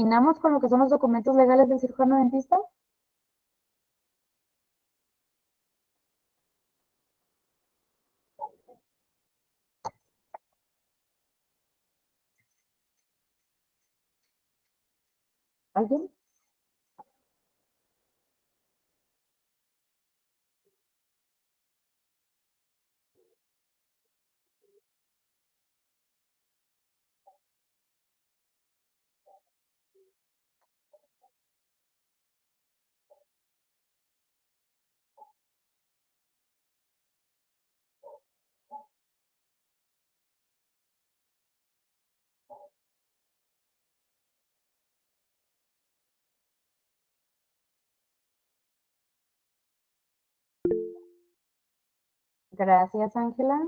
¿Terminamos con lo que son los documentos legales del cirujano dentista? ¿Alguien? Gracias, Ángela.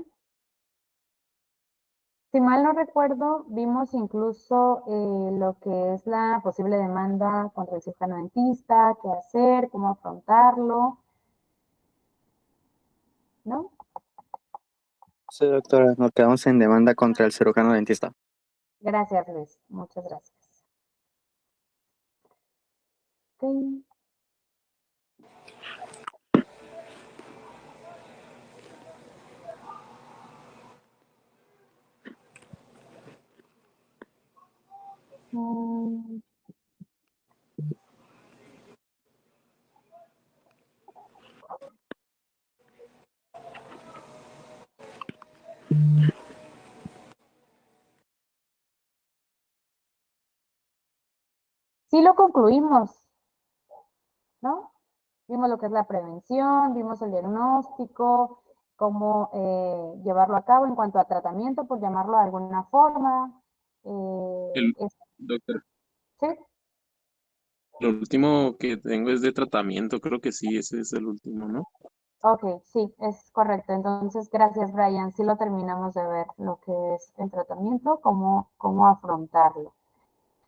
Si mal no recuerdo, vimos incluso lo que es la posible demanda contra el cirujano dentista, qué hacer, cómo afrontarlo, ¿no? Sí, doctora, nos quedamos en demanda contra el cirujano dentista. Gracias, Luis. Muchas gracias. Ok. Mm, sí lo concluimos, ¿no? Vimos lo que es la prevención, vimos el diagnóstico, cómo llevarlo a cabo en cuanto a tratamiento, por llamarlo de alguna forma. Doctor, ¿Sí? lo último que tengo es de tratamiento, creo que sí, ese es el último, ¿no? Ok, sí, es correcto. Entonces, gracias, Brian. Sí lo terminamos de ver, lo que es el tratamiento, cómo afrontarlo.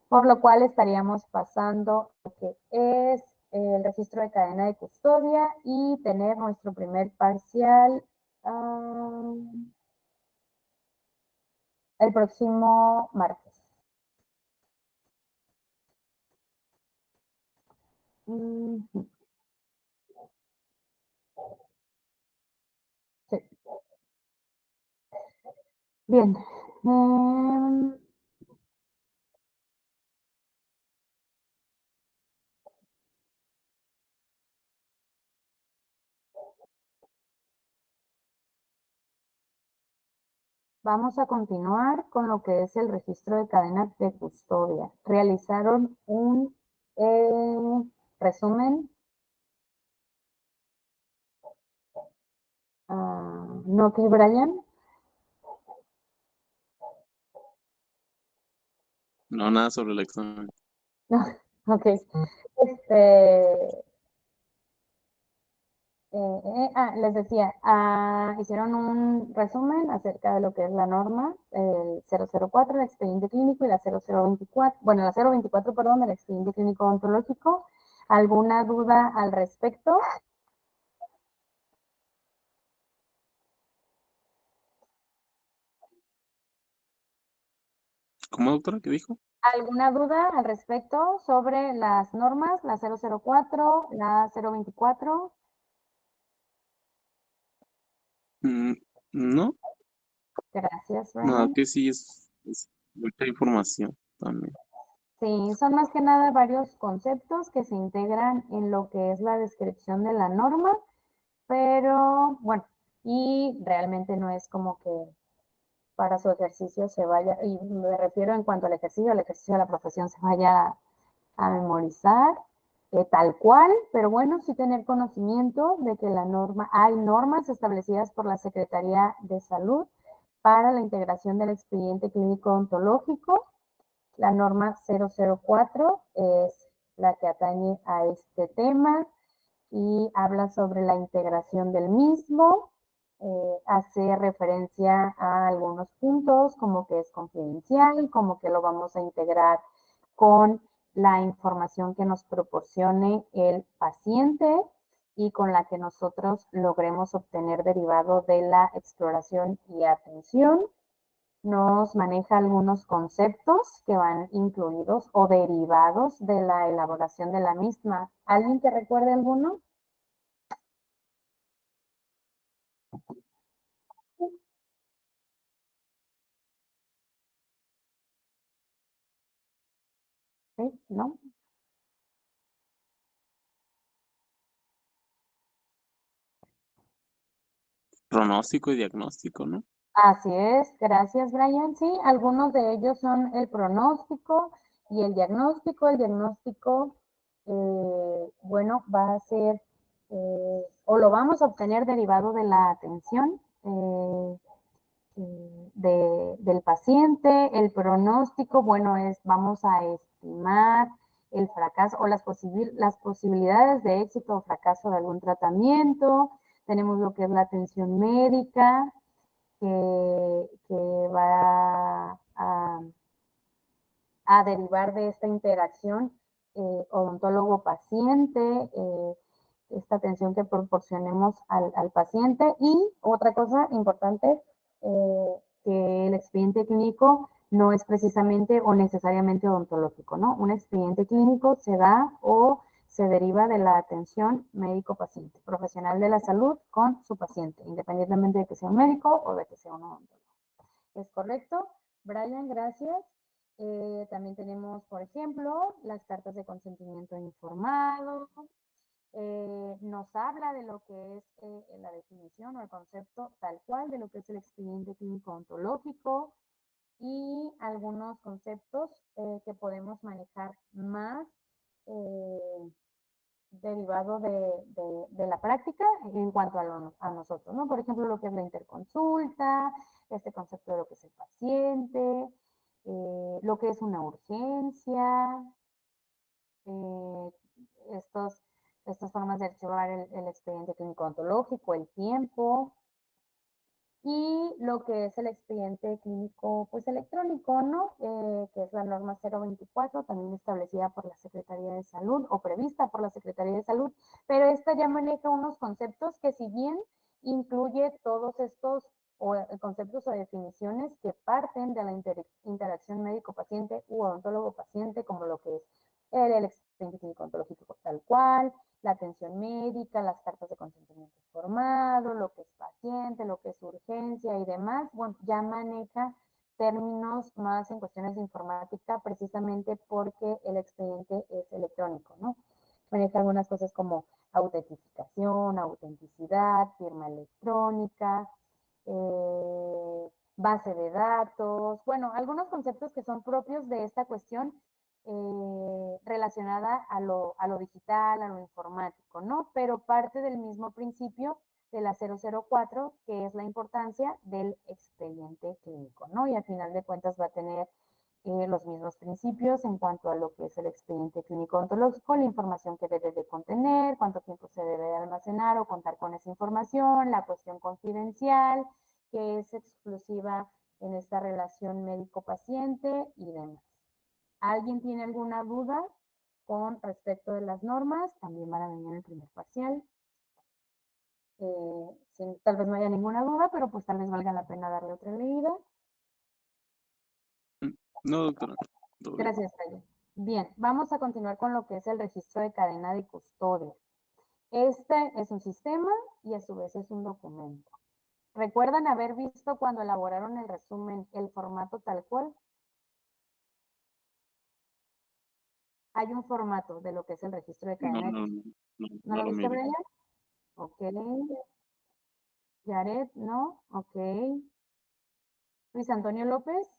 Por lo cual estaríamos pasando lo que es el registro de cadena de custodia y tener nuestro primer parcial el próximo martes. Sí. Bien. Vamos a continuar con lo que es el registro de cadenas de custodia. Realizaron un resumen. ¿No que Brian? No, nada sobre el examen. No, ok. Les decía, hicieron un resumen acerca de lo que es la norma, el 004, el expediente clínico, y la 0024, bueno, la 024, perdón, del expediente clínico ontológico. ¿Alguna duda al respecto? ¿Cómo, doctora? ¿Qué dijo? ¿Alguna duda al respecto sobre las normas, la 004, la 024? No, Gracias, nada, Brian. que sí es mucha información también. Sí, son más que nada varios conceptos que se integran en lo que es la descripción de la norma, pero bueno, y realmente no es como que para su ejercicio se vaya, y me refiero en cuanto al ejercicio de la profesión se vaya a memorizar tal cual, pero bueno, sí tener conocimiento de que hay normas establecidas por la Secretaría de Salud para la integración del expediente clínico ontológico. La norma 004 es la que atañe a este tema y habla sobre la integración del mismo, hace referencia a algunos puntos como que es confidencial, como que lo vamos a integrar con la información que nos proporcione el paciente y con la que nosotros logremos obtener derivado de la exploración y atención. nos maneja algunos conceptos que van incluidos o derivados de la elaboración de la misma. ¿Alguien que recuerde alguno? ¿Sí? ¿No? Pronóstico y diagnóstico, ¿no? Así es, gracias Brian. Sí, algunos de ellos son el pronóstico y el diagnóstico. El diagnóstico, bueno, va a ser, o lo vamos a obtener derivado de la atención del paciente. El pronóstico, bueno, vamos a estimar el fracaso o las posibilidades de éxito o fracaso de algún tratamiento. Tenemos lo que es la atención médica, que va a derivar de esta interacción odontólogo-paciente, esta atención que proporcionemos al paciente. Y otra cosa importante, que el expediente clínico no es precisamente o necesariamente odontológico, ¿no? Un expediente clínico se da o se deriva de la atención médico-paciente, profesional de la salud con su paciente, independientemente de que sea un médico o de que sea un odontólogo. ¿Es correcto? Brian, gracias. También tenemos, por ejemplo, las cartas de consentimiento informado. Nos habla de lo que es la definición o el concepto tal cual de lo que es el expediente clínico ontológico y algunos conceptos que podemos manejar más derivado de la práctica en cuanto a nosotros, ¿no? Por ejemplo, lo que es la interconsulta, este concepto de lo que es el paciente, lo que es una urgencia, eh, estos, estas formas de archivar el expediente clínico ontológico, el tiempo, y lo que es el expediente clínico pues electrónico, ¿no? Que es la norma 024, también establecida por la Secretaría de Salud o prevista por la Secretaría de Salud, pero esta ya maneja unos conceptos que si bien incluye todos estos conceptos o definiciones que parten de la interacción médico-paciente u odontólogo-paciente, como lo que es el expediente clínico ontológico tal cual, la atención médica, las cartas de consentimiento informado, lo que es paciente, lo que es urgencia y demás, bueno, ya maneja términos más en cuestiones de informática precisamente porque el expediente es electrónico, ¿no? Maneja algunas cosas como autentificación, autenticidad, firma electrónica, base de datos, bueno, algunos conceptos que son propios de esta cuestión relacionada a lo digital, a lo informático, ¿no? Pero parte del mismo principio de la 004, que es la importancia del expediente clínico, ¿no? Y al final de cuentas va a tener los mismos principios en cuanto a lo que es el expediente clínico ontológico, la información que debe de contener, cuánto tiempo se debe de almacenar o contar con esa información, la cuestión confidencial, que es exclusiva en esta relación médico-paciente y demás. ¿Alguien tiene alguna duda con respecto de las normas? También van a venir en el primer parcial. Tal vez no haya ninguna duda, pero pues tal vez valga la pena darle otra leída. No, doctora. Gracias, Talia. Bien, vamos a continuar con lo que es el registro de cadena de custodia. Este es un sistema y a su vez es un documento. ¿Recuerdan haber visto cuando elaboraron el resumen el formato tal cual? Hay un formato de lo que es el registro de cadena de custodia. ¿No No lo lo viste, mire. Brian? Ok. Yaret, ¿no? Ok. Luis Antonio López,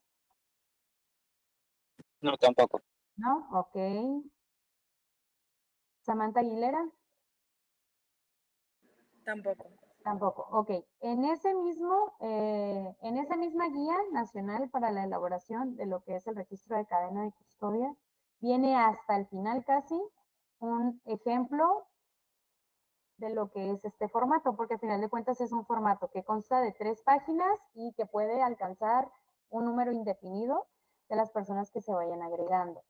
No, tampoco. ¿no? Ok. Samantha Aguilera, Tampoco. tampoco. Ok. En esa misma guía nacional para la elaboración de lo que es el registro de cadena de custodia, viene hasta el final casi un ejemplo de lo que es este formato, porque al final de cuentas es un formato que consta de 3 páginas y que puede alcanzar un número indefinido de las personas que se vayan agregando.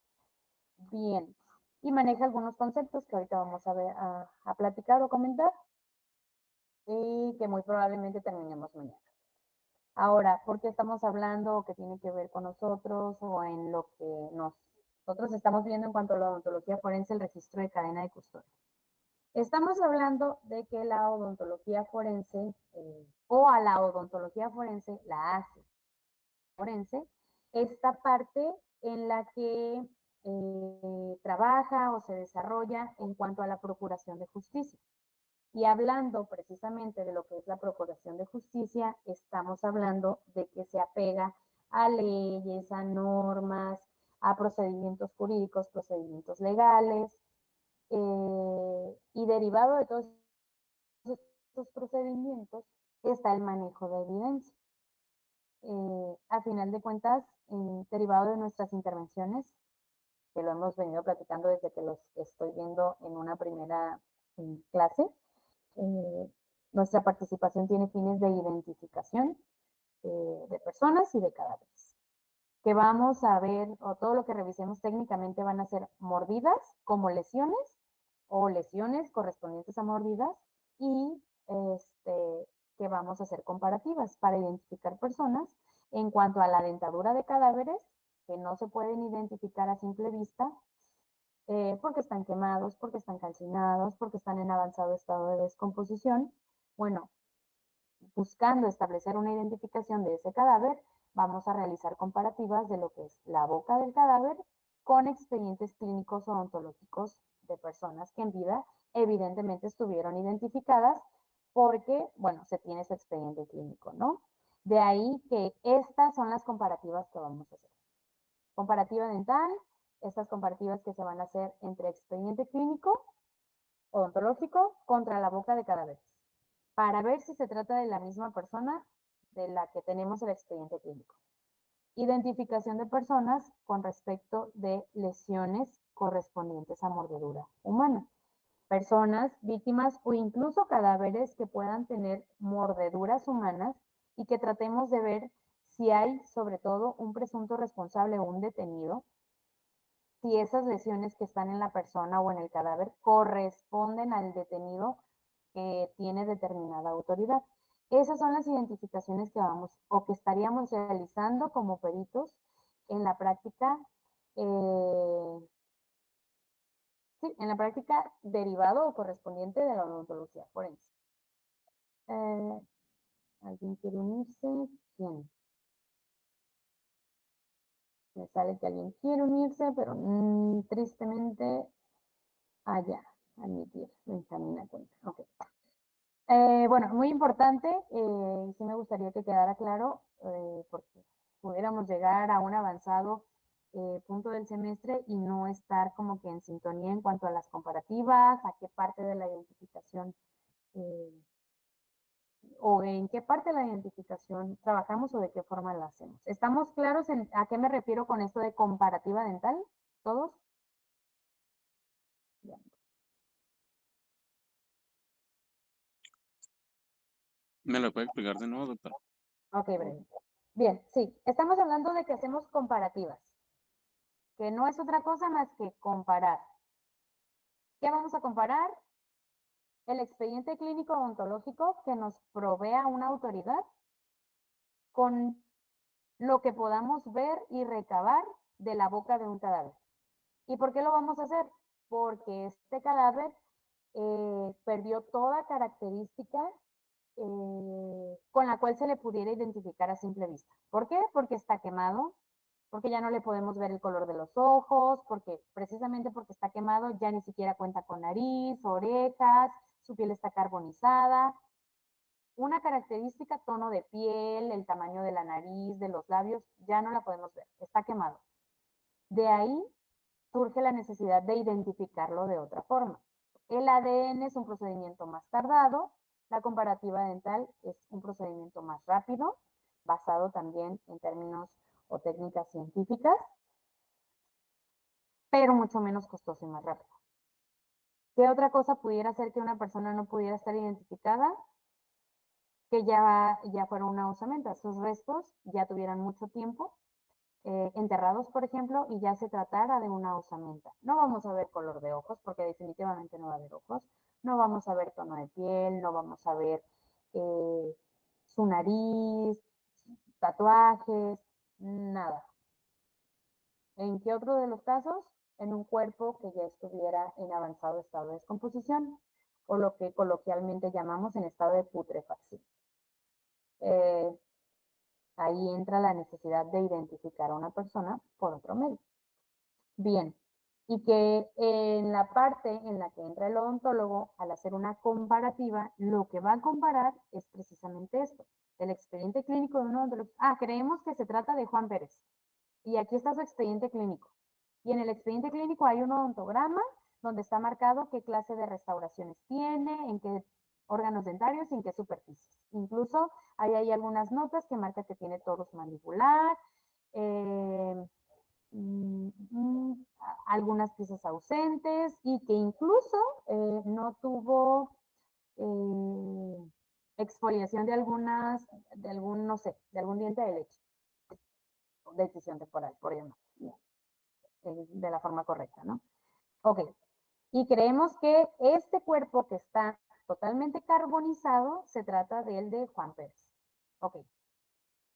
Bien, y maneja algunos conceptos que ahorita vamos a ver, a platicar o comentar y que muy probablemente terminemos mañana. Ahora, ¿por qué estamos hablando o qué tiene que ver con nosotros o en lo que nosotros estamos viendo en cuanto a la odontología forense, el registro de cadena de custodia? Estamos hablando de que la odontología forense o a la odontología forense la hace forense, esta parte en la que trabaja o se desarrolla en cuanto a la procuración de justicia. Y hablando precisamente de lo que es la procuración de justicia, estamos hablando de que se apega a leyes, a normas, a procedimientos jurídicos, procedimientos legales, y derivado de todos estos procedimientos está el manejo de evidencia. A final de cuentas, derivado de nuestras intervenciones, que lo hemos venido platicando desde que los estoy viendo en una primera clase, nuestra participación tiene fines de identificación de personas y de cadáveres. Que vamos a ver, o todo lo que revisemos técnicamente van a ser mordidas como lesiones o lesiones correspondientes a mordidas y que vamos a hacer comparativas para identificar personas en cuanto a la dentadura de cadáveres que no se pueden identificar a simple vista porque están quemados, porque están calcinados, porque están en avanzado estado de descomposición. Bueno, buscando establecer una identificación de ese cadáver, vamos a realizar comparativas de lo que es la boca del cadáver con expedientes clínicos odontológicos de personas que en vida evidentemente estuvieron identificadas porque, bueno, se tiene ese expediente clínico, ¿no? De ahí que estas son las comparativas que vamos a hacer. Comparativa dental, estas comparativas que se van a hacer entre expediente clínico odontológico contra la boca de cadáveres, para ver si se trata de la misma persona de la que tenemos el expediente clínico. Identificación de personas con respecto de lesiones correspondientes a mordedura humana. Personas, víctimas o incluso cadáveres que puedan tener mordeduras humanas y que tratemos de ver si hay sobre todo un presunto responsable o un detenido, si esas lesiones que están en la persona o en el cadáver corresponden al detenido que tiene determinada autoridad. Esas son las identificaciones que vamos o que estaríamos realizando como peritos en la práctica, sí, en la práctica derivado o correspondiente de la odontología forense. ¿Alguien quiere unirse? ¿Quién? Me sale que alguien quiere unirse, pero tristemente, allá, admitir, Benjamina cuenta. Ok. Bueno, muy importante, y sí me gustaría que quedara claro, porque pudiéramos llegar a un avanzado punto del semestre y no estar como que en sintonía en cuanto a las comparativas, a qué parte de la identificación o en qué parte de la identificación trabajamos o de qué forma la hacemos. ¿Estamos claros en a qué me refiero con esto de comparativa dental? ¿Todos? Bien. ¿Me lo puede explicar de nuevo, doctor? Ok, breve. Bien, sí, estamos hablando de que hacemos comparativas, que no es otra cosa más que comparar. ¿Qué vamos a comparar? El expediente clínico odontológico que nos provea una autoridad con lo que podamos ver y recabar de la boca de un cadáver. ¿Y por qué lo vamos a hacer? Porque este cadáver perdió toda característica con la cual se le pudiera identificar a simple vista. ¿Por qué? Porque está quemado, porque ya no le podemos ver el color de los ojos, porque precisamente porque está quemado ya ni siquiera cuenta con nariz, orejas, su piel está carbonizada. Una característica, tono de piel, el tamaño de la nariz, de los labios, ya no la podemos ver, está quemado. De ahí surge la necesidad de identificarlo de otra forma. El ADN es un procedimiento más tardado, la comparativa dental es un procedimiento más rápido, basado también en términos o técnicas científicas, pero mucho menos costoso y más rápido. ¿Qué otra cosa pudiera hacer que una persona no pudiera estar identificada? Que ya fuera una osamenta, sus restos ya tuvieran mucho tiempo enterrados, por ejemplo, y ya se tratara de una osamenta. No vamos a ver color de ojos, porque definitivamente no va a haber ojos. No vamos a ver tono de piel, no vamos a ver su nariz, tatuajes, nada. ¿En qué otro de los casos? En un cuerpo que ya estuviera en avanzado estado de descomposición, o lo que coloquialmente llamamos en estado de putrefacción. Ahí entra la necesidad de identificar a una persona por otro medio. Bien, y que en la parte en la que entra el odontólogo, al hacer una comparativa, lo que va a comparar es precisamente esto, el expediente clínico de un odontólogo. Creemos que se trata de Juan Pérez, y aquí está su expediente clínico. Y en el expediente clínico hay un odontograma donde está marcado qué clase de restauraciones tiene, en qué órganos dentarios y en qué superficies. Incluso hay algunas notas que marcan que tiene torus mandibular, algunas piezas ausentes y que incluso no tuvo exfoliación de algún, no sé, de algún diente de leche, de decisión temporal, por llamar, de la forma correcta, ¿no? Ok, y creemos que este cuerpo que está totalmente carbonizado se trata del de Juan Pérez. Ok,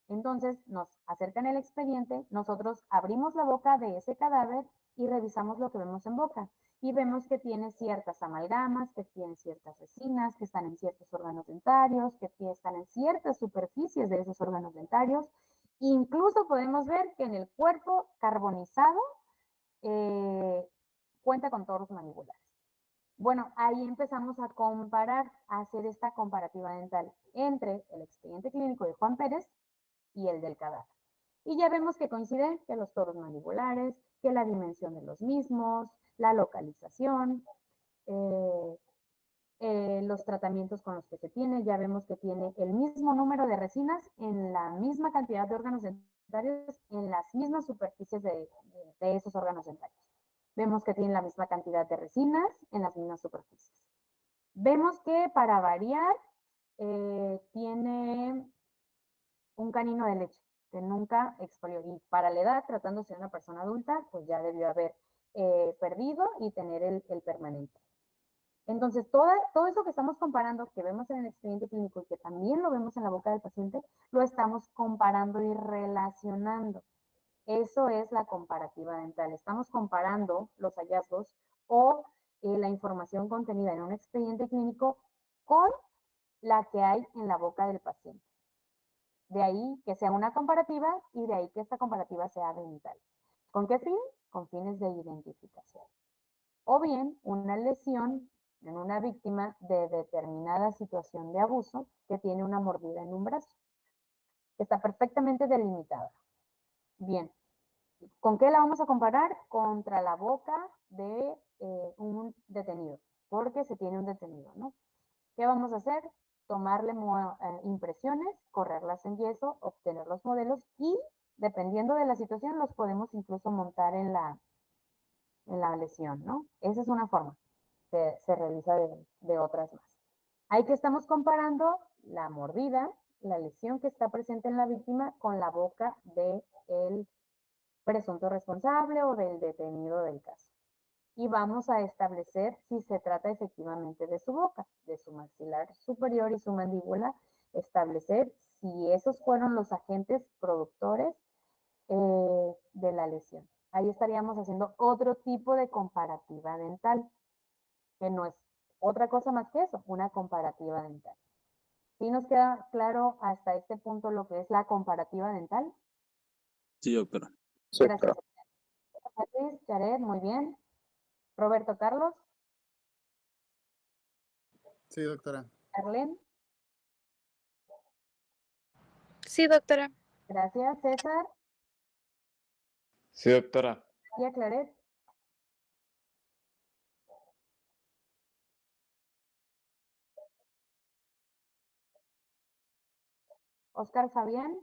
entonces nos acercan el expediente, nosotros abrimos la boca de ese cadáver y revisamos lo que vemos en boca. Y vemos que tiene ciertas amalgamas, que tiene ciertas resinas, que están en ciertos órganos dentarios, que están en ciertas superficies de esos órganos dentarios. Incluso podemos ver que en el cuerpo carbonizado cuenta con torus mandibulares. Bueno, ahí empezamos a comparar, a hacer esta comparativa dental entre el expediente clínico de Juan Pérez y el del cadáver. Y ya vemos que coinciden que los torus mandibulares, que la dimensión de los mismos, la localización, los tratamientos con los que se tiene, ya vemos que tiene el mismo número de resinas en la misma cantidad de órganos dentarios, en las mismas superficies de esos órganos dentarios. Vemos que tiene la misma cantidad de resinas en las mismas superficies. Vemos que para variar tiene un canino de leche que nunca exfolió, y para la edad, tratándose de una persona adulta, pues ya debió haber perdido y tener el permanente. Entonces, todo eso que estamos comparando, que vemos en el expediente clínico y que también lo vemos en la boca del paciente, lo estamos comparando y relacionando. Eso es la comparativa dental. Estamos comparando los hallazgos o la información contenida en un expediente clínico con la que hay en la boca del paciente. De ahí que sea una comparativa y de ahí que esta comparativa sea dental. ¿Con qué fin? Con fines de identificación. O bien una lesión en una víctima de determinada situación de abuso que tiene una mordida en un brazo, que está perfectamente delimitada. Bien, ¿con qué la vamos a comparar? Contra la boca de un detenido, porque se tiene un detenido, ¿no? ¿Qué vamos a hacer? Tomarle impresiones, correrlas en yeso, obtener los modelos y, dependiendo de la situación, los podemos incluso montar en la lesión, ¿no? Esa es una forma que se realiza de otras más. Ahí que estamos comparando la mordida, la lesión que está presente en la víctima con la boca del presunto responsable o del detenido del caso. Y vamos a establecer si se trata efectivamente de su boca, de su maxilar superior y su mandíbula, establecer si esos fueron los agentes productores de la lesión. Ahí estaríamos haciendo otro tipo de comparativa dental, que no es otra cosa más que eso, una comparativa dental. ¿Sí nos queda claro hasta este punto lo que es la comparativa dental? Sí, doctora. Sí, Gracias. Luis, Jared, muy bien. Roberto Carlos, Sí, doctora. Arlen, Sí, doctora. gracias. César, Sí, doctora. María Claret, Oscar Fabián.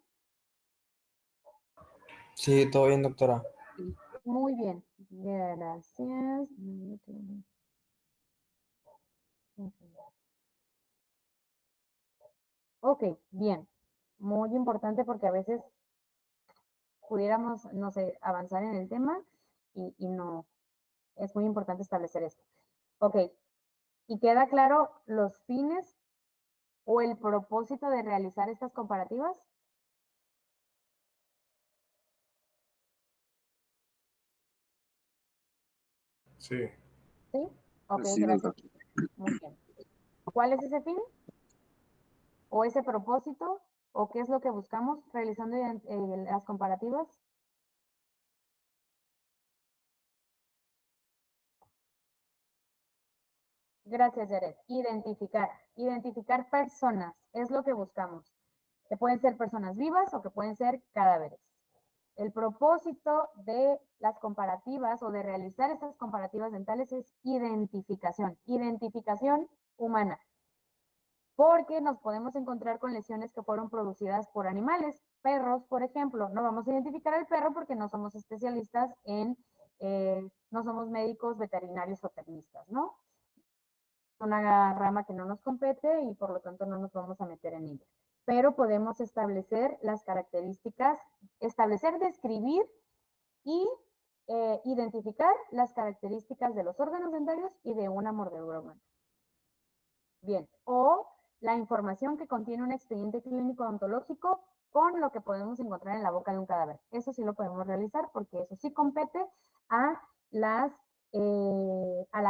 Sí, todo bien, doctora. Muy bien, gracias. Ok, bien. Muy importante porque a veces pudiéramos, no sé, avanzar en el tema y no. Es muy importante establecer esto. Ok, ¿y queda claro los fines o el propósito de realizar estas comparativas? Sí. ¿Sí? Ok, Sí, gracias. doctor. Muy bien. ¿Cuál es ese fin? ¿O ese propósito? ¿O qué es lo que buscamos realizando las comparativas? Gracias, Jared. Identificar. Identificar personas es lo que buscamos. Que pueden ser personas vivas o que pueden ser cadáveres. El propósito de las comparativas o de realizar estas comparativas dentales es identificación. Identificación humana. Porque nos podemos encontrar con lesiones que fueron producidas por animales, perros, por ejemplo. No vamos a identificar al perro porque no somos especialistas no somos médicos veterinarios o tecnistas, ¿no? Una rama que no nos compete y por lo tanto no nos vamos a meter en ella. Pero podemos establecer las características, describir y identificar las características de los órganos dentarios y de una mordedura humana. Bien, o la información que contiene un expediente clínico odontológico con lo que podemos encontrar en la boca de un cadáver. Eso sí lo podemos realizar porque eso sí compete a la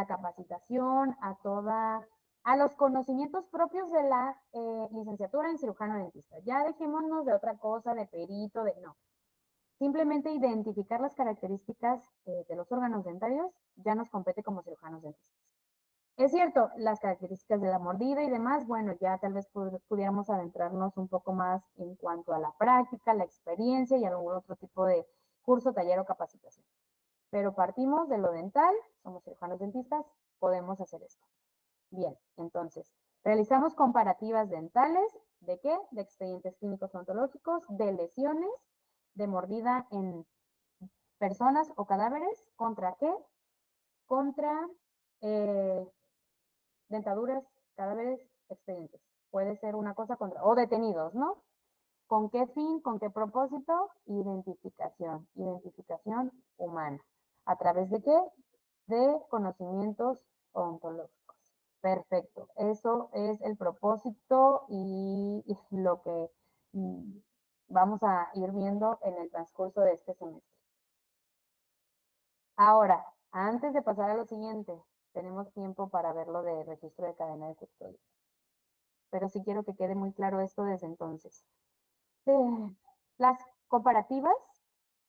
capacitación, a los conocimientos propios de la licenciatura en cirujano dentista. Ya dejémonos de otra cosa, de perito, no. Simplemente identificar las características de los órganos dentarios ya nos compete como cirujanos dentistas. Es cierto, las características de la mordida y demás, bueno, ya tal vez pudiéramos adentrarnos un poco más en cuanto a la práctica, la experiencia y algún otro tipo de curso, taller o capacitación. Pero partimos de lo dental, somos cirujanos dentistas, podemos hacer esto. Bien, entonces, realizamos comparativas dentales, ¿de qué? De expedientes clínicos odontológicos, de lesiones, de mordida en personas o cadáveres, ¿contra qué? Contra dentaduras, cadáveres, expedientes. Puede ser una cosa contra, o detenidos, ¿no? ¿Con qué fin? ¿Con qué propósito? Identificación. Identificación humana. ¿A través de qué? De conocimientos odontológicos. Perfecto. Eso es el propósito y lo que vamos a ir viendo en el transcurso de este semestre. Ahora, antes de pasar a lo siguiente, tenemos tiempo para ver lo de registro de cadena de custodia. Pero sí quiero que quede muy claro esto desde entonces. Las comparativas,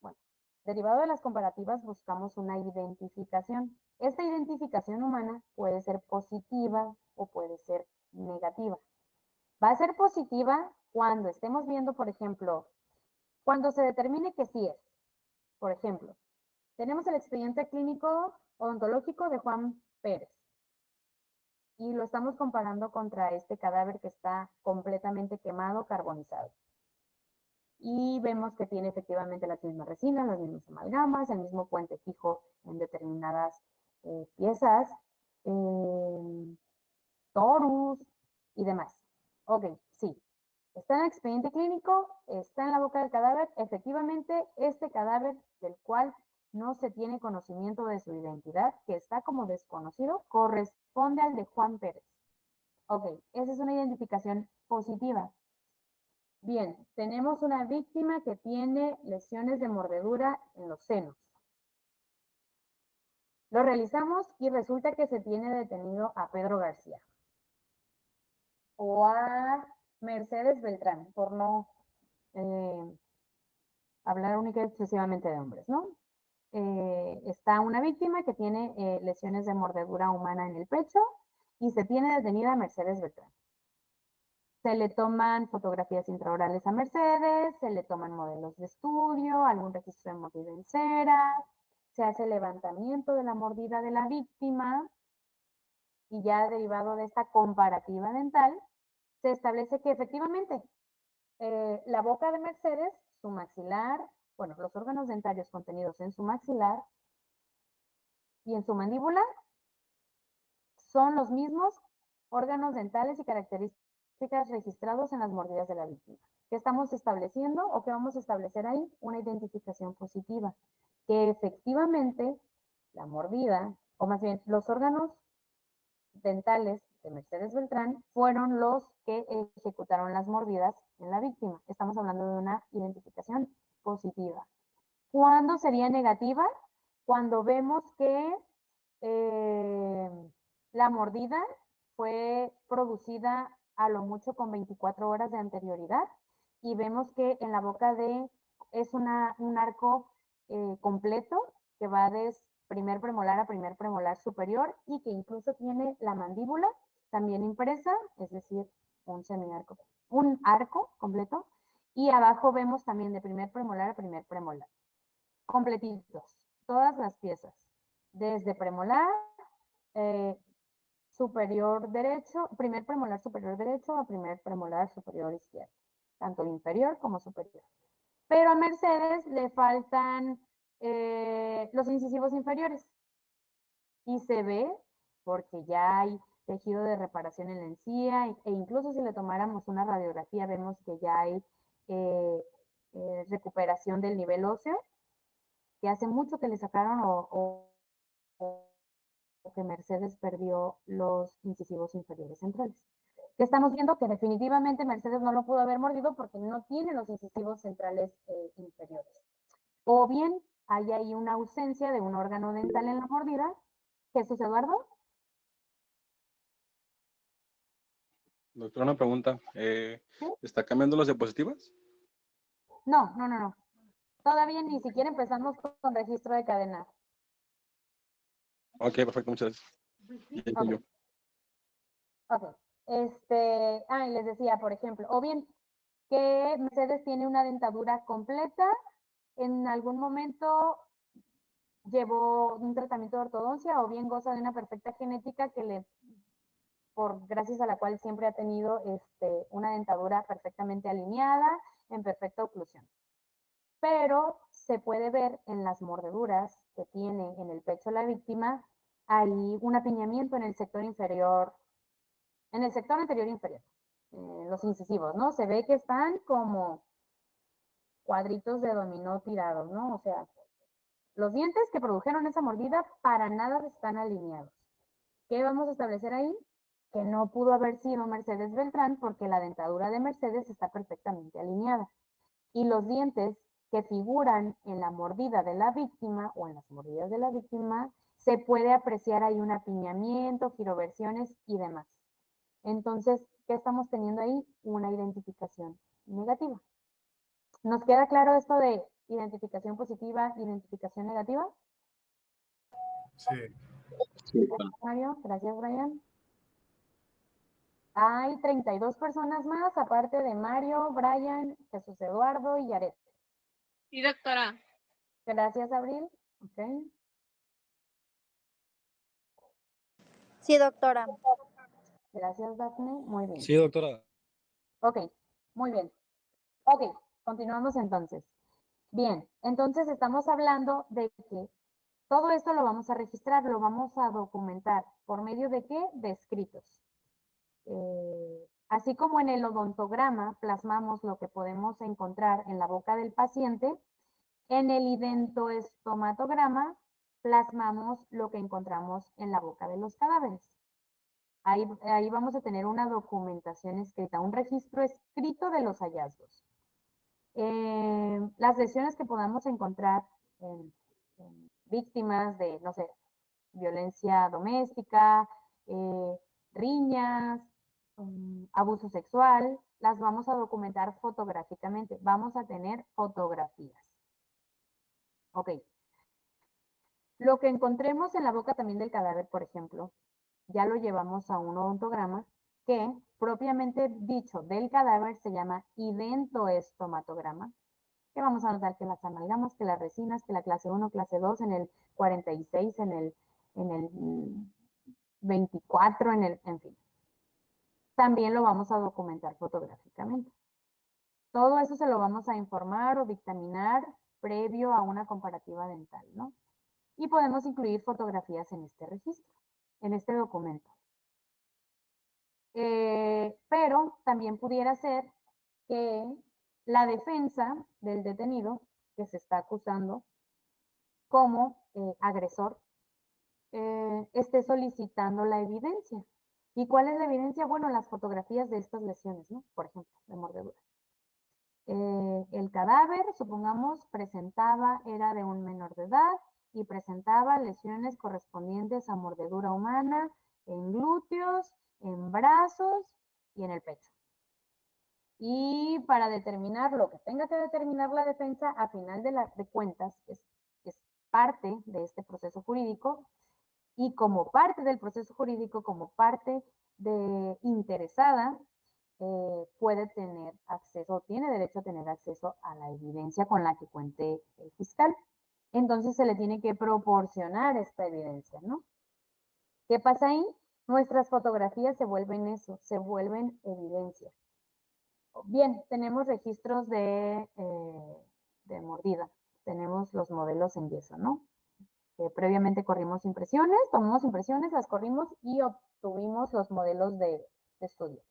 bueno, derivado de las comparativas buscamos una identificación. Esta identificación humana puede ser positiva o puede ser negativa. Va a ser positiva cuando estemos viendo, por ejemplo, cuando se determine que sí es. Por ejemplo, tenemos el expediente clínico odontológico de Juan Pérez y lo estamos comparando contra este cadáver que está completamente quemado, carbonizado. Y vemos que tiene efectivamente las mismas resinas, las mismas amalgamas, el mismo puente fijo en determinadas piezas, torus y demás. Ok, sí. Está en el expediente clínico, está en la boca del cadáver. Efectivamente, este cadáver del cual no se tiene conocimiento de su identidad, que está como desconocido, corresponde al de Juan Pérez. Ok, esa es una identificación positiva. Bien, tenemos una víctima que tiene lesiones de mordedura en los senos. Lo realizamos y resulta que se tiene detenido a Pedro García o a Mercedes Beltrán, por no hablar única y exclusivamente de hombres, ¿no? Está una víctima que tiene lesiones de mordedura humana en el pecho y se tiene detenida a Mercedes Beltrán. Se le toman fotografías intraorales a Mercedes, se le toman modelos de estudio, algún registro de mordida en cera, se hace levantamiento de la mordida de la víctima y ya derivado de esta comparativa dental, se establece que efectivamente la boca de Mercedes, su maxilar, bueno, los órganos dentarios contenidos en su maxilar y en su mandíbula son los mismos órganos dentales y características registrados en las mordidas de la víctima. ¿Qué estamos estableciendo o qué vamos a establecer ahí? Una identificación positiva, que efectivamente la mordida, o más bien los órganos dentales de Mercedes Beltrán fueron los que ejecutaron las mordidas en la víctima. Estamos hablando de una identificación positiva. ¿Cuándo sería negativa? Cuando vemos que La mordida fue producida a lo mucho con 24 horas de anterioridad y vemos que en la boca es un arco completo que va de primer premolar a primer premolar superior y que incluso tiene la mandíbula también impresa, es decir, un arco completo. Y abajo vemos también de primer premolar a primer premolar. Completitos, todas las piezas, desde premolar superior derecho, primer premolar superior derecho a primer premolar superior izquierdo, tanto inferior como superior. Pero a Mercedes le faltan los incisivos inferiores y se ve porque ya hay tejido de reparación en la encía e incluso si le tomáramos una radiografía vemos que ya hay recuperación del nivel óseo, que hace mucho que le sacaron o que Mercedes perdió los incisivos inferiores centrales. Que estamos viendo que definitivamente Mercedes no lo pudo haber mordido porque no tiene los incisivos centrales inferiores. O bien hay ahí una ausencia de un órgano dental en la mordida. Jesús Eduardo. Doctora, una pregunta. ¿Sí? ¿Está cambiando las diapositivas? No. Todavía ni siquiera empezamos con registro de cadena. Ok, perfecto, muchas gracias. Okay. Ok. Y les decía, por ejemplo, o bien que Mercedes tiene una dentadura completa, en algún momento llevó un tratamiento de ortodoncia o bien goza de una perfecta genética gracias a la cual siempre ha tenido una dentadura perfectamente alineada, en perfecta oclusión. Pero se puede ver en las mordeduras que tiene en el pecho la víctima, hay un apiñamiento en el sector inferior, en el sector anterior inferior, los incisivos, ¿no? Se ve que están como cuadritos de dominó tirados, ¿no? O sea, los dientes que produjeron esa mordida para nada están alineados. ¿Qué vamos a establecer ahí? Que no pudo haber sido Mercedes Beltrán porque la dentadura de Mercedes está perfectamente alineada. Y los dientes que figuran en la mordida de la víctima o en las mordidas de la víctima, se puede apreciar ahí un apiñamiento, giroversiones y demás. Entonces, ¿qué estamos teniendo ahí? Una identificación negativa. ¿Nos queda claro esto de identificación positiva, identificación negativa? Sí. Sí, Gracias, Mario. Gracias, Brian. Hay 32 personas más, aparte de Mario, Brian, Jesús Eduardo y Yaret. Sí, doctora. Gracias, Abril. Ok. Sí, doctora. Gracias, Daphne. Muy bien. Sí, doctora. Ok, muy bien. Ok, continuamos entonces. Bien, entonces estamos hablando de que todo esto lo vamos a registrar, lo vamos a documentar. ¿Por medio de qué? De escritos. Así como en el odontograma plasmamos lo que podemos encontrar en la boca del paciente, en el identoestomatograma plasmamos lo que encontramos en la boca de los cadáveres. Ahí vamos a tener una documentación escrita, un registro escrito de los hallazgos. Las lesiones que podamos encontrar en víctimas de, no sé, violencia doméstica, riñas, abuso sexual, las vamos a documentar fotográficamente. Vamos a tener fotografías. Ok. Lo que encontremos en la boca también del cadáver, por ejemplo, ya lo llevamos a un odontograma que, propiamente dicho, del cadáver se llama identoestomatograma, que vamos a notar que las amalgamas, que las resinas, que la clase 1, clase 2, en el 46, en el 24, en fin. También lo vamos a documentar fotográficamente. Todo eso se lo vamos a informar o dictaminar previo a una comparativa dental, ¿no? Y podemos incluir fotografías en este registro, en este documento. Pero también pudiera ser que la defensa del detenido que se está acusando como agresor esté solicitando la evidencia. ¿Y cuál es la evidencia? Bueno, las fotografías de estas lesiones, ¿no? Por ejemplo, de mordedura. El cadáver, supongamos, era de un menor de edad y presentaba lesiones correspondientes a mordedura humana en glúteos, en brazos y en el pecho. Y para determinar lo que tenga que determinar la defensa, a final de cuentas, es parte de este proceso jurídico, y como parte del proceso jurídico, como parte de interesada, puede tener acceso, tiene derecho a tener acceso a la evidencia con la que cuente el fiscal. Entonces se le tiene que proporcionar esta evidencia, ¿no? ¿Qué pasa ahí? Nuestras fotografías se vuelven eso, se vuelven evidencia. Bien, tenemos registros de mordida, tenemos los modelos en yeso, ¿no? Previamente corrimos impresiones, tomamos impresiones, las corrimos y obtuvimos los modelos de estudio.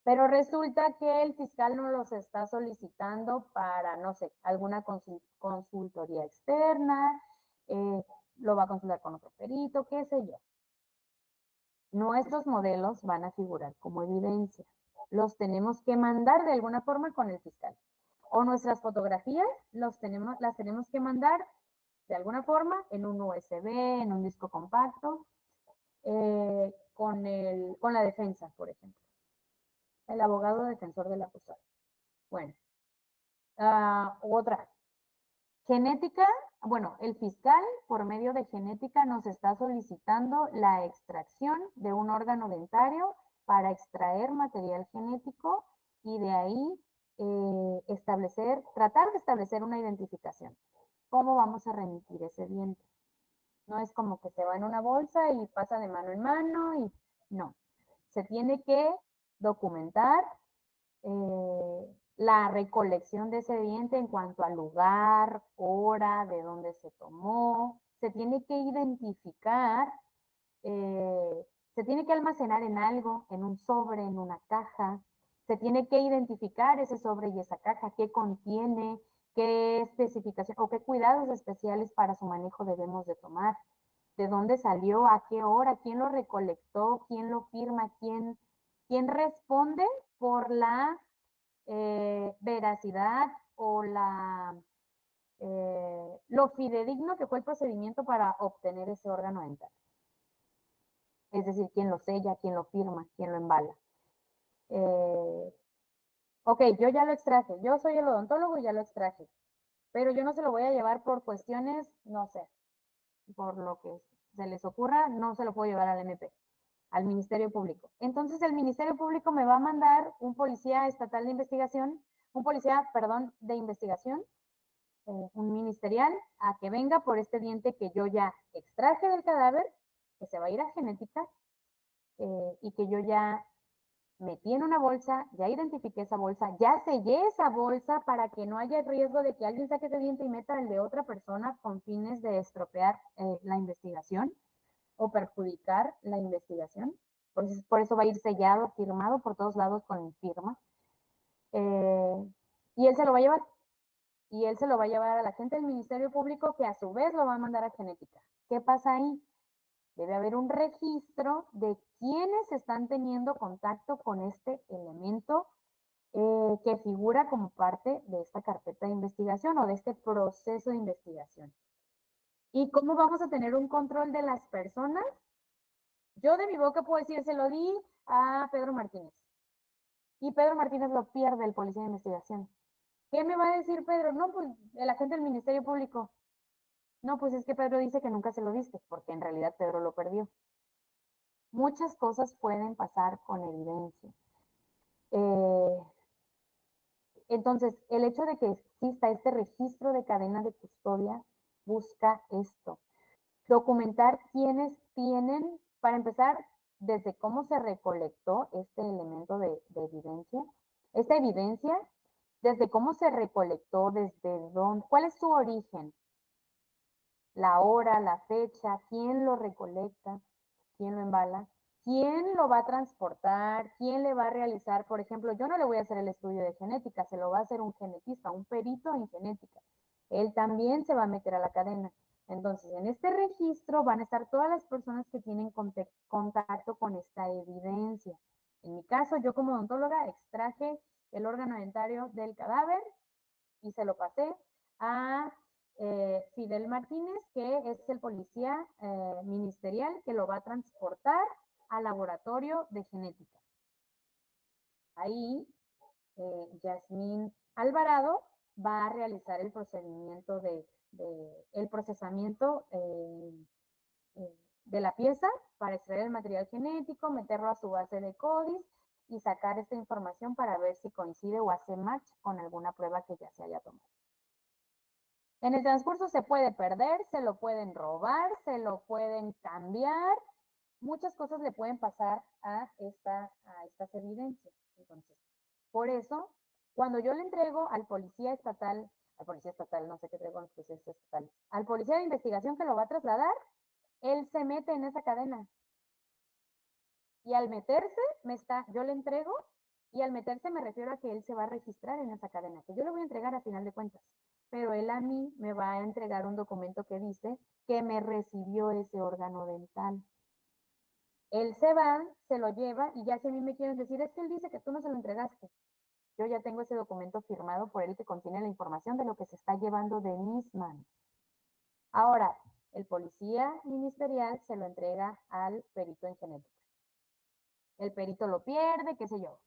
Pero resulta que el fiscal no los está solicitando para, no sé, alguna consultoría externa, lo va a consultar con otro perito, qué sé yo. Nuestros modelos van a figurar como evidencia. Los tenemos que mandar de alguna forma con el fiscal. O nuestras fotografías las tenemos que mandar de alguna forma en un USB, en un disco compacto, con la defensa, por ejemplo. El abogado defensor del acusado. Bueno, otra. Genética, bueno, el fiscal por medio de genética nos está solicitando la extracción de un órgano dentario para extraer material genético y de ahí tratar de establecer una identificación. ¿Cómo vamos a remitir ese diente? No es como que se va en una bolsa y pasa de mano en mano y no. Se tiene que documentar la recolección de ese diente en cuanto al lugar, hora, de dónde se tomó. Se tiene que identificar, se tiene que almacenar en algo, en un sobre, en una caja. Se tiene que identificar ese sobre y esa caja, qué contiene, qué especificación o qué cuidados especiales para su manejo debemos de tomar. De dónde salió, a qué hora, quién lo recolectó, quién lo firma, quién responde por la veracidad o lo fidedigno que fue el procedimiento para obtener ese órgano dental. Es decir, quién lo sella, quién lo firma, quién lo embala. Ok, yo ya lo extraje, yo soy el odontólogo y ya lo extraje, pero yo no se lo voy a llevar por cuestiones, no sé, por lo que se les ocurra, no se lo puedo llevar al MP, al Ministerio Público. Entonces el Ministerio Público me va a mandar un policía estatal de investigación, de investigación, un ministerial, a que venga por este diente que yo ya extraje del cadáver, que se va a ir a genética, y que yo ya metí en una bolsa, ya identifiqué esa bolsa, ya sellé esa bolsa para que no haya riesgo de que alguien saque ese diente y meta el de otra persona con fines de estropear la investigación o perjudicar la investigación. Por eso va a ir sellado, firmado por todos lados con mi firma. Y él se lo va a llevar. Y él se lo va a llevar a la gente del Ministerio Público, que a su vez lo va a mandar a genética. ¿Qué pasa ahí? Debe haber un registro de quiénes están teniendo contacto con este elemento que figura como parte de esta carpeta de investigación o de este proceso de investigación. ¿Y cómo vamos a tener un control de las personas? Yo de mi boca puedo decir, se lo di a Pedro Martínez. Y Pedro Martínez lo pierde, el policía de investigación. ¿Qué me va a decir Pedro? No, pues el agente del Ministerio Público. No, pues es que Pedro dice que nunca se lo diste, porque en realidad Pedro lo perdió. Muchas cosas pueden pasar con evidencia. Entonces, el hecho de que exista este registro de cadena de custodia busca esto. Documentar quiénes tienen, para empezar, desde cómo se recolectó este elemento de evidencia, esta evidencia, desde cómo se recolectó, desde dónde, cuál es su origen, la hora, la fecha, quién lo recolecta, quién lo embala, quién lo va a transportar, quién le va a realizar, por ejemplo, yo no le voy a hacer el estudio de genética, se lo va a hacer un genetista, un perito en genética. Él también se va a meter a la cadena. Entonces, en este registro van a estar todas las personas que tienen contacto con esta evidencia. En mi caso, yo como odontóloga extraje el órgano dentario del cadáver y se lo pasé a Fidel Martínez, que es el policía ministerial que lo va a transportar al laboratorio de genética. Ahí, Yasmín Alvarado va a realizar el procedimiento el procesamiento de la pieza para extraer el material genético, meterlo a su base de CODIS y sacar esta información para ver si coincide o hace match con alguna prueba que ya se haya tomado. En el transcurso se puede perder, se lo pueden robar, se lo pueden cambiar, muchas cosas le pueden pasar a estas evidencias. Entonces, por eso, cuando yo le entrego al policía estatal, no sé qué traigo con los policías estatales, al policía de investigación que lo va a trasladar, él se mete en esa cadena. Y al meterse, yo le entrego, y al meterse me refiero a que él se va a registrar en esa cadena, que yo le voy a entregar a final de cuentas. Pero él a mí me va a entregar un documento que dice que me recibió ese órgano dental. Él se va, se lo lleva, y ya si a mí me quieren decir, es que él dice que tú no se lo entregaste. Yo ya tengo ese documento firmado por él que contiene la información de lo que se está llevando de mis manos. Ahora, el policía ministerial se lo entrega al perito en genética. El perito lo pierde, qué sé yo.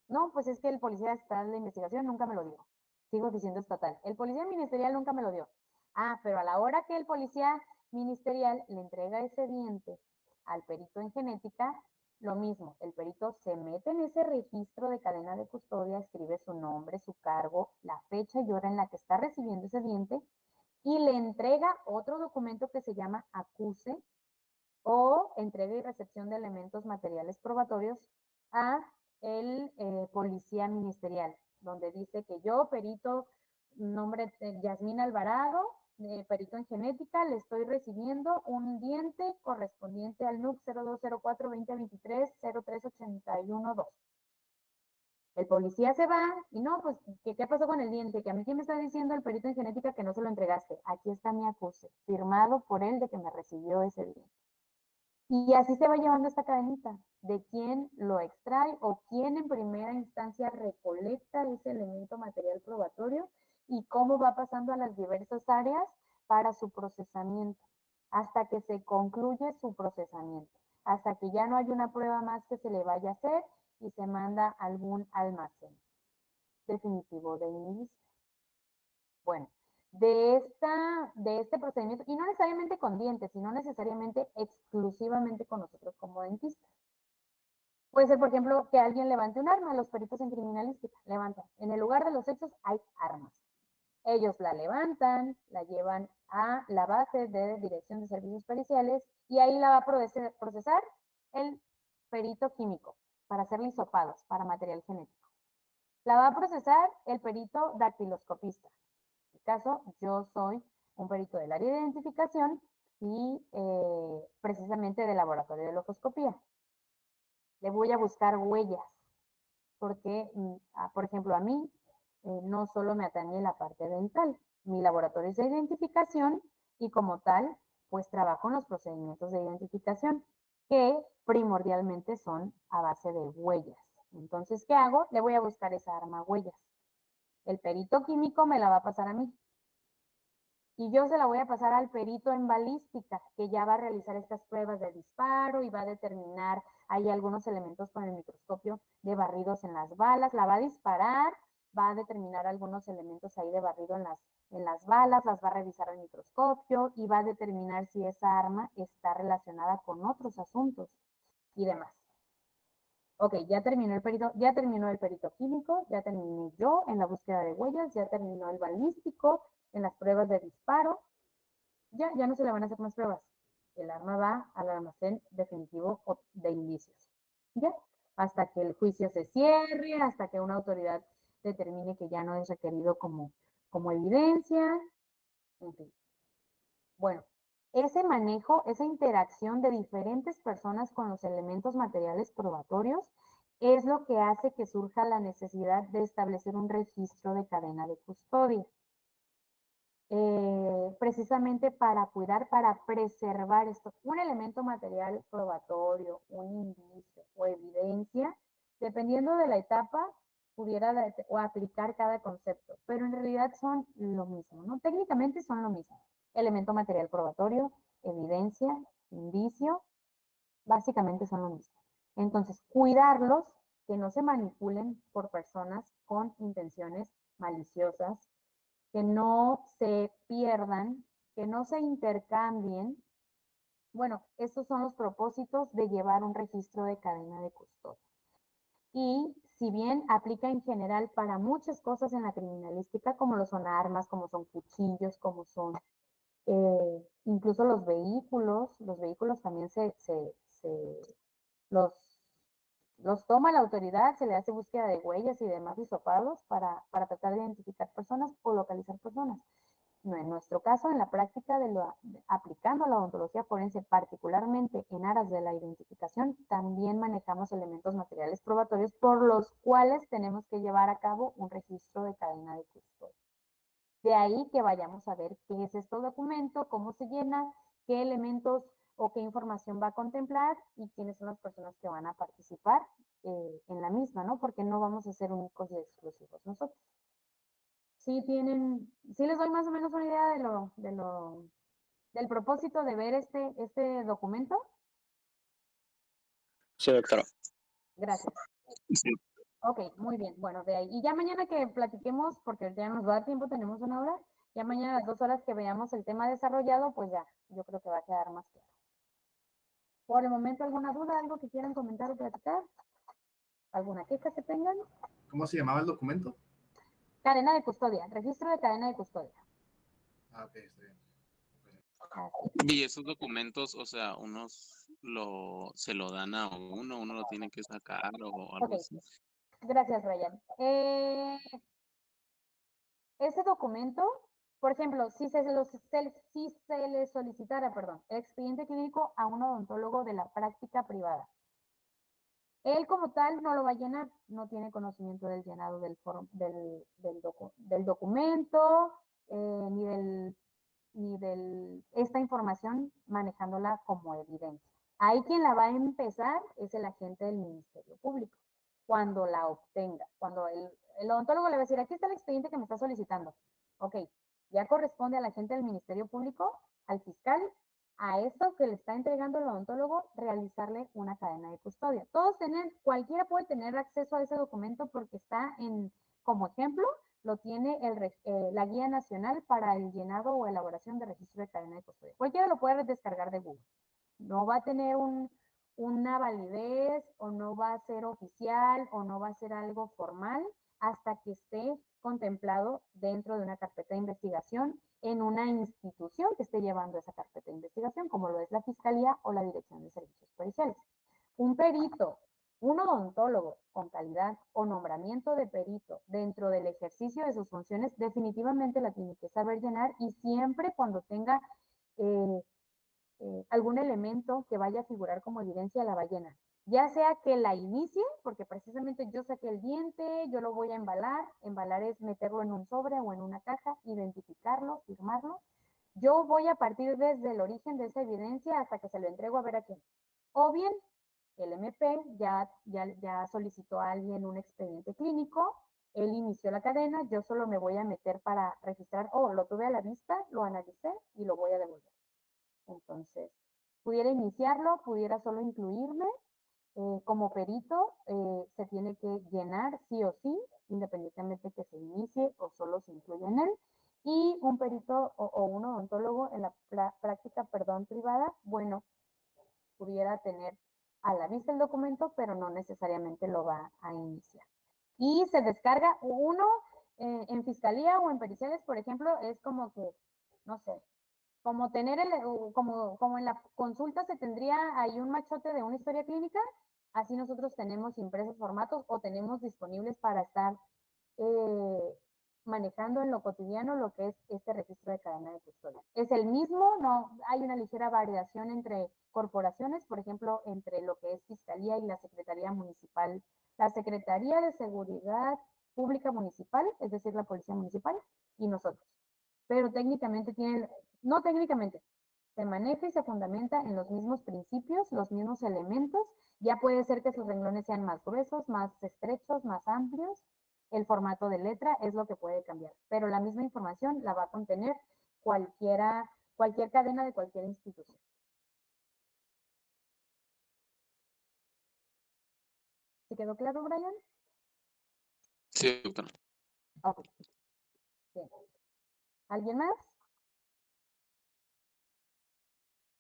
No, pues es que el policía estatal de investigación nunca me lo dio. Sigo diciendo estatal. El policía ministerial nunca me lo dio. Ah, pero a la hora que el policía ministerial le entrega ese diente al perito en genética, lo mismo, el perito se mete en ese registro de cadena de custodia, escribe su nombre, su cargo, la fecha y hora en la que está recibiendo ese diente y le entrega otro documento que se llama acuse o entrega y recepción de elementos materiales probatorios a el policía ministerial, donde dice que yo, perito, nombre Yasmín Alvarado, perito en genética, le estoy recibiendo un diente correspondiente al NUC 0204-2023-03812. El policía se va y no, pues, ¿qué pasó con el diente? Que a mí quién me está diciendo el perito en genética que no se lo entregaste. Aquí está mi acuse, firmado por él de que me recibió ese diente. Y así se va llevando esta cadenita de quién lo extrae o quién en primera instancia recolecta ese elemento material probatorio y cómo va pasando a las diversas áreas para su procesamiento, hasta que se concluye su procesamiento, hasta que ya no hay una prueba más que se le vaya a hacer y se manda a algún almacén definitivo de indicios. Bueno, de este procedimiento, y no necesariamente con dientes, sino necesariamente exclusivamente con nosotros como dentistas. Puede ser, por ejemplo, que alguien levante un arma, los peritos en criminalística levantan. En el lugar de los hechos hay armas. Ellos la levantan, la llevan a la base de Dirección de Servicios Periciales y ahí la va a procesar el perito químico para hacerle hisopados para material genético. La va a procesar el perito dactiloscopista. En este caso, yo soy un perito del área de identificación y precisamente del laboratorio de logoscopía. Le voy a buscar huellas, porque, por ejemplo, a mí no solo me atañe la parte dental, mi laboratorio es de identificación y como tal, pues trabajo en los procedimientos de identificación, que primordialmente son a base de huellas. Entonces, ¿qué hago? Le voy a buscar esa arma huellas. El perito químico me la va a pasar a mí. Y yo se la voy a pasar al perito en balística, que ya va a realizar estas pruebas de disparo y va a determinar, hay algunos elementos con el microscopio de barridos en las balas, la va a disparar, va a determinar algunos elementos ahí de barrido en las balas, las va a revisar al microscopio y va a determinar si esa arma está relacionada con otros asuntos y demás. Ok, ya terminó el perito químico, ya terminé yo en la búsqueda de huellas, ya terminó el balístico, en las pruebas de disparo, ya no se le van a hacer más pruebas. El arma va al almacén definitivo de indicios. Ya, hasta que el juicio se cierre, hasta que una autoridad determine que ya no es requerido como evidencia, en fin. Bueno, ese manejo, esa interacción de diferentes personas con los elementos materiales probatorios es lo que hace que surja la necesidad de establecer un registro de cadena de custodia. Precisamente para cuidar, para preservar esto. Un elemento material probatorio, un indicio o evidencia, dependiendo de la etapa, pudiera o aplicar cada concepto, pero en realidad son lo mismo, ¿no? Técnicamente son lo mismo. Elemento material probatorio, evidencia, indicio, básicamente son lo mismo. Entonces, cuidarlos, que no se manipulen por personas con intenciones maliciosas, que no se pierdan, que no se intercambien. Bueno, estos son los propósitos de llevar un registro de cadena de custodia. Y si bien aplica en general para muchas cosas en la criminalística, como lo son armas, como son cuchillos, como son incluso los vehículos también los, los toma la autoridad, se le hace búsqueda de huellas y demás hisopados para tratar de identificar personas o localizar personas. No, en nuestro caso, en la práctica aplicando la odontología forense, particularmente en aras de la identificación, también manejamos elementos materiales probatorios por los cuales tenemos que llevar a cabo un registro de cadena de custodia. De ahí que vayamos a ver qué es este documento, cómo se llena, qué elementos o qué información va a contemplar y quiénes son las personas que van a participar en la misma, ¿no? Porque no vamos a ser únicos y exclusivos nosotros. Sí les doy más o menos una idea del propósito de ver este documento. Sí, doctora. Gracias. Sí. Ok, muy bien. Bueno, de ahí. Y ya mañana que platiquemos, porque ya nos va a dar tiempo, tenemos una hora, ya mañana a las 2 horas que veamos el tema desarrollado, pues ya, yo creo que va a quedar más claro. Por el momento, ¿alguna duda, algo que quieran comentar o platicar? ¿Alguna queja que tengan? ¿Cómo se llamaba el documento? Cadena de custodia, registro de cadena de custodia. Ah, ok, está bien. Así. Y esos documentos, o sea, se lo dan a uno lo tiene que sacar o algo Ok. así. Gracias, Ryan. Ese documento, por ejemplo, si se le solicitara, el expediente clínico a un odontólogo de la práctica privada, él como tal no lo va a llenar, no tiene conocimiento del llenado del documento, ni de esta información manejándola como evidencia. Ahí quien la va a empezar es el agente del Ministerio Público, cuando la obtenga. Cuando el odontólogo le va a decir, aquí está el expediente que me está solicitando. Ok, ya corresponde al agente del Ministerio Público, al fiscal, a esto que le está entregando el odontólogo, realizarle una cadena de custodia. Cualquiera puede tener acceso a ese documento porque está como ejemplo, lo tiene la Guía Nacional para el llenado o elaboración de registro de cadena de custodia. Cualquiera lo puede descargar de Google. No va a tener una validez o no va a ser oficial o no va a ser algo formal hasta que esté contemplado dentro de una carpeta de investigación en una institución que esté llevando esa carpeta de investigación, como lo es la Fiscalía o la Dirección de Servicios Periciales. Un perito, un odontólogo con calidad o nombramiento de perito dentro del ejercicio de sus funciones definitivamente la tiene que saber llenar y siempre cuando tenga algún elemento que vaya a figurar como evidencia la va a llenar. Ya sea que la inicie, porque precisamente yo saqué el diente, yo lo voy a embalar es meterlo en un sobre o en una caja, identificarlo, firmarlo. Yo voy a partir desde el origen de esa evidencia hasta que se lo entrego a ver a quién. O bien, el MP ya solicitó a alguien un expediente clínico, él inició la cadena, yo solo me voy a meter para registrar, lo tuve a la vista, lo analicé y lo voy a devolver. Entonces, pudiera iniciarlo, pudiera solo incluirme. Como perito, se tiene que llenar sí o sí, independientemente que se inicie o solo se incluya en él. Y un perito o un odontólogo en la práctica, privada, bueno, pudiera tener a la vista el documento, pero no necesariamente lo va a iniciar. Y se descarga uno en fiscalía o en periciales, por ejemplo, es como que, no sé, como tener como en la consulta se tendría ahí un machote de una historia clínica, así nosotros tenemos impresos formatos o tenemos disponibles para estar manejando en lo cotidiano lo que es este registro de cadena de custodia. Es el mismo, no hay una ligera variación entre corporaciones, por ejemplo, entre lo que es Fiscalía y la Secretaría Municipal, la Secretaría de Seguridad Pública Municipal, es decir, la Policía Municipal, y nosotros. Pero técnicamente no técnicamente, se maneja y se fundamenta en los mismos principios, los mismos elementos. Ya puede ser que sus renglones sean más gruesos, más estrechos, más amplios. El formato de letra es lo que puede cambiar, pero la misma información la va a contener cualquier cadena de cualquier institución. quedó claro, Brian? Sí, doctora. Ok. Bien. ¿Alguien más?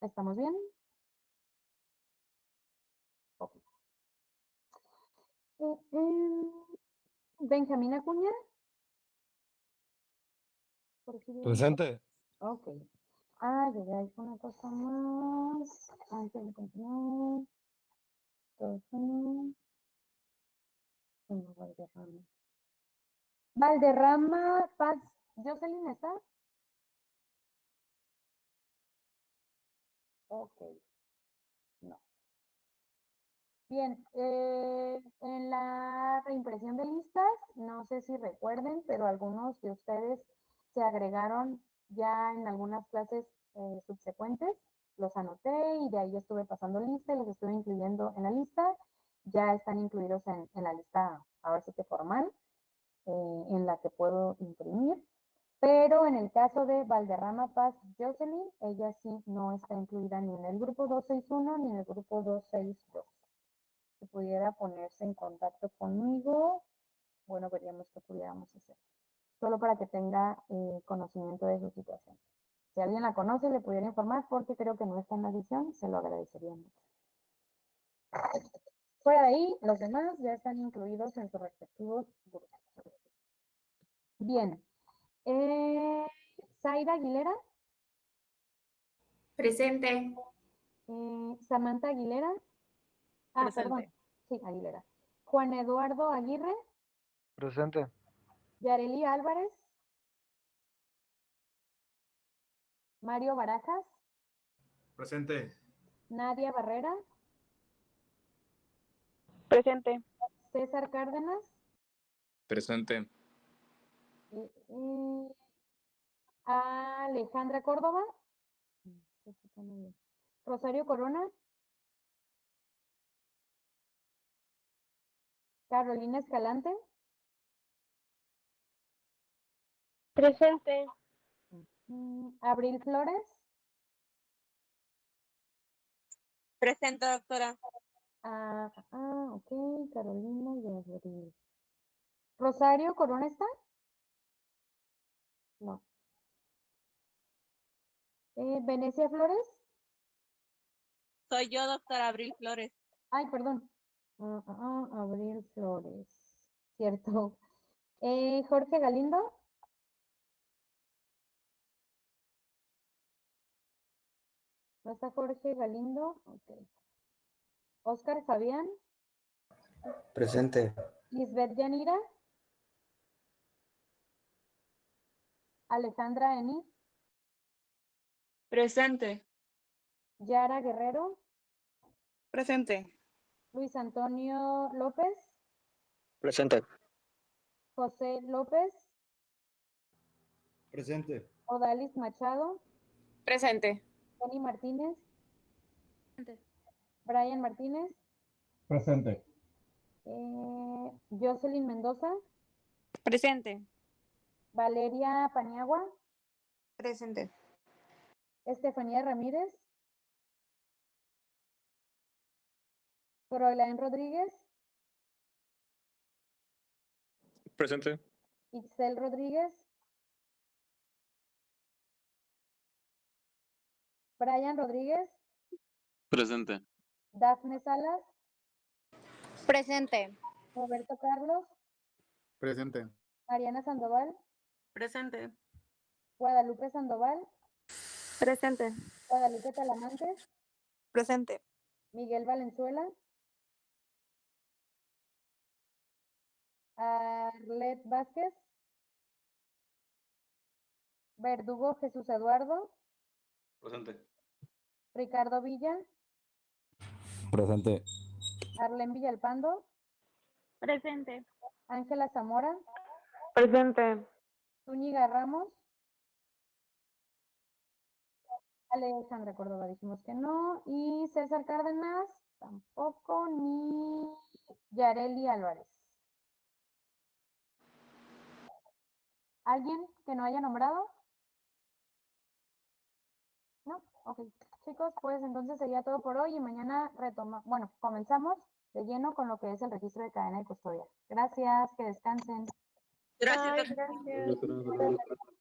¿Estamos bien? Ok. Benjamín Acuña. Presente. Ok. Ah, ya hay una cosa más. Antes de continuar. Valderrama. Valderrama Paz. ¿Jocelyn está? Ok. No. Bien, en la reimpresión de listas, no sé si recuerden, pero algunos de ustedes se agregaron ya en algunas clases subsecuentes. Los anoté y de ahí estuve pasando lista y los estuve incluyendo en la lista. Ya están incluidos en la lista, ahora sí que formal, en la que puedo imprimir. Pero en el caso de Valderrama Paz Jocelyn, ella sí no está incluida ni en el grupo 261 ni en el grupo 262. Si pudiera ponerse en contacto conmigo, bueno, veríamos qué pudiéramos hacer. Solo para que tenga conocimiento de su situación. Si alguien la conoce, le pudiera informar porque creo que no está en la edición, se lo agradecería mucho. Fuera de ahí, los demás ya están incluidos en sus respectivos grupos. Bien. Zaira Aguilera. Presente. Samantha Aguilera. Ah, Presente. perdón. Sí, Aguilera. Juan Eduardo Aguirre. Presente. Yareli Álvarez. Mario Barajas. Presente. Nadia Barrera. Presente. César Cárdenas. Presente. Alejandra Córdoba. Rosario Corona. Carolina Escalante. Presente. Abril Flores. Presente, doctora. Ok, Carolina y Abril. ¿Rosario Corona está? No. ¿Venecia Flores? Soy yo, doctora Abril Flores. Ay, perdón. Abril Flores. Cierto. Jorge Galindo. ¿No está Jorge Galindo? Ok. Oscar Fabián. Presente. Lisbeth Yanira. Alejandra Eni. Presente. Yara Guerrero. Presente. Luis Antonio López. Presente. José López. Presente. Odalis Machado. Presente. Tony Martínez. Presente. Brian Martínez. Presente. Jocelyn Mendoza. Presente. Valeria Paniagua. Presente. Estefanía Ramírez. Froilán Rodríguez. Presente. Itzel Rodríguez. Brian Rodríguez. Presente. Dafne Salas. Presente. Roberto Carlos. Presente. Mariana Sandoval. Presente. Guadalupe Sandoval. Presente. Guadalupe Talamantes. Presente. Miguel Valenzuela. Arlet Vázquez. Verdugo Jesús Eduardo. Presente. Ricardo Villa. Presente. Arlen Villalpando. Presente. Ángela Zamora. Presente. Zúñiga Ramos. Alejandra Córdoba dijimos que no. Y César Cárdenas, tampoco, ni Yareli Álvarez. ¿Alguien que no haya nombrado? No, ok, sí. chicos, pues entonces sería todo por hoy y mañana comenzamos de lleno con lo que es el registro de cadena de custodia. Gracias, que descansen. Gracias, Bye, doctora. gracias.